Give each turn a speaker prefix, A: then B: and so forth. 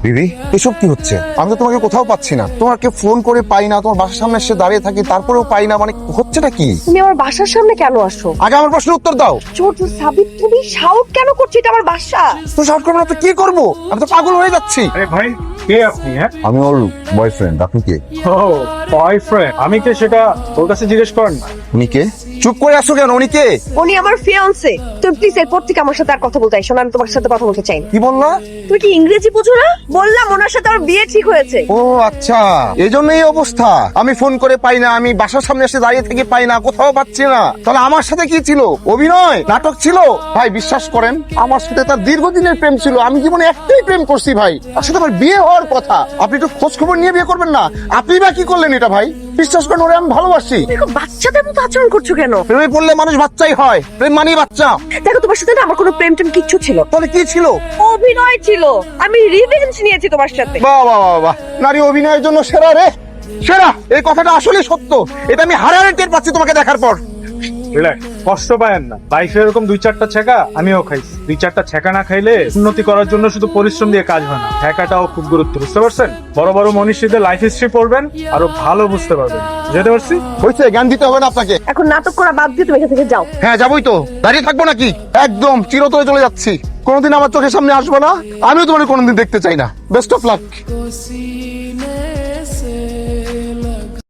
A: দিদি এসব কি হচ্ছে? আমি তো তোমাকে কোথাও পাচ্ছি না, তোমাকে ফোন করে পাই না, তোমার বাসার সামনে এসে দাঁড়িয়ে থাকি তারপরেও পাই না, মানে হচ্ছেটা কি?
B: তুমি আমার বাসার সামনে কেন আসো?
A: আগে আমার প্রশ্নের উত্তর দাও।
B: ছোট সাবিত, তুমি শাউট কেন করছো? এটা আমার বাসা।
A: তো শর্ট করবো না তো কি করবো? আমি তো পাগল হয়ে যাচ্ছি।
C: আরে ভাই, কে আপনি? হ্যাঁ,
A: আমি ওর বয়ফ্রেন্ড, আপনি কে?
C: ও বয়ফ্রেন্ড। আমি কে সেটা তোর কাছে জিজ্ঞেস করেন না।
A: উনি কে? চুপ করে আসো কেন? উনি কে?
B: উনি আমার ফিয়ান্সে। তুমি প্লিজ এরপর থেকে আমার সাথে আর কথা বলতে আইসো না, আমি তোমার সাথে কথা বলতে চাই না।
A: কি বললা?
B: তুমি কি ইংরেজি বুঝো না? বললাম ওনার সাথে আমার বিয়ে ঠিক হয়েছে।
A: ও আচ্ছা, এই জন্য এই অবস্থা। আমি ফোন করে পাই না, আমি বাসার সামনে এসে দাঁড়িয়ে থেকে পাই না, কোথাও পাচ্ছি না। তাহলে আমার সাথে কি ছিল? অভিনয়, নাটক ছিল? ভাই বিশ্বাস করেন, আমার সাথে তার দীর্ঘদিনের প্রেম ছিল। আমি জীবনে একটাই প্রেম করছি ভাই, তার সাথে আমার বিয়ে হওয়ার কথা। আপনি একটু খোঁজ খবর নিয়ে বিয়ে করবেন না? আপনি বা কি করলেন এটা ভাই? বিশ্বাস করেন, ওরে আমি ভালোবাসি।
B: দেখো বাচ্চাদের মতো আচরণ করছো কেন?
A: প্রেমে পড়লে মানুষ বাচ্চাই হয়, প্রেম মানেই বাচ্চা।
B: দেখো তোমার সাথে না আমার কোনো প্রেম টেম কিচ্ছু ছিল।
A: তাহলে কি ছিল?
B: অভিনয় ছিল। আমি রিভেঞ্জ নিয়েছি তোমার সাথে।
A: বাহ বাহ বাহ বাহ, নারী অভিনয়ের জন্য সেরা রে, সেরা। এই কথাটা আসলে সত্য, এটা আমি হারারে টের পাচ্ছি তোমাকে দেখার পর।
C: রিল্যাক্স, কষ্ট পায়েন না। লাইফে এরকম 2-4টা ছ্যাঁকা আমিও খাইছি। 2-4টা ছ্যাঁকা না খাইলে উন্নতি করার জন্য শুধু পরিশ্রম দিয়ে কাজ হয় না, ছ্যাঁকাটাও খুব গুরুত্ব। বুঝতে পারছেন? বড় বড় মনীষীদের লাইফ হিস্ট্রি পড়বেন, আরো ভালো বুঝতে পারবেন। যেতে পারছি?
A: হয়েছে, জ্ঞান দিতে হবে না আপনাকে।
B: এখন নাটক করা বাদ দিয়ে তুমি এখান থেকে যাও।
A: হ্যাঁ যাবোই তো, দাঁড়িয়ে থাকবো নাকি? একদম চিরতরে চলে যাচ্ছি, কোনোদিন আমার চোখের সামনে আসবো না। আমিও তোমার কোনোদিন দেখতে চাই না। Best of luck.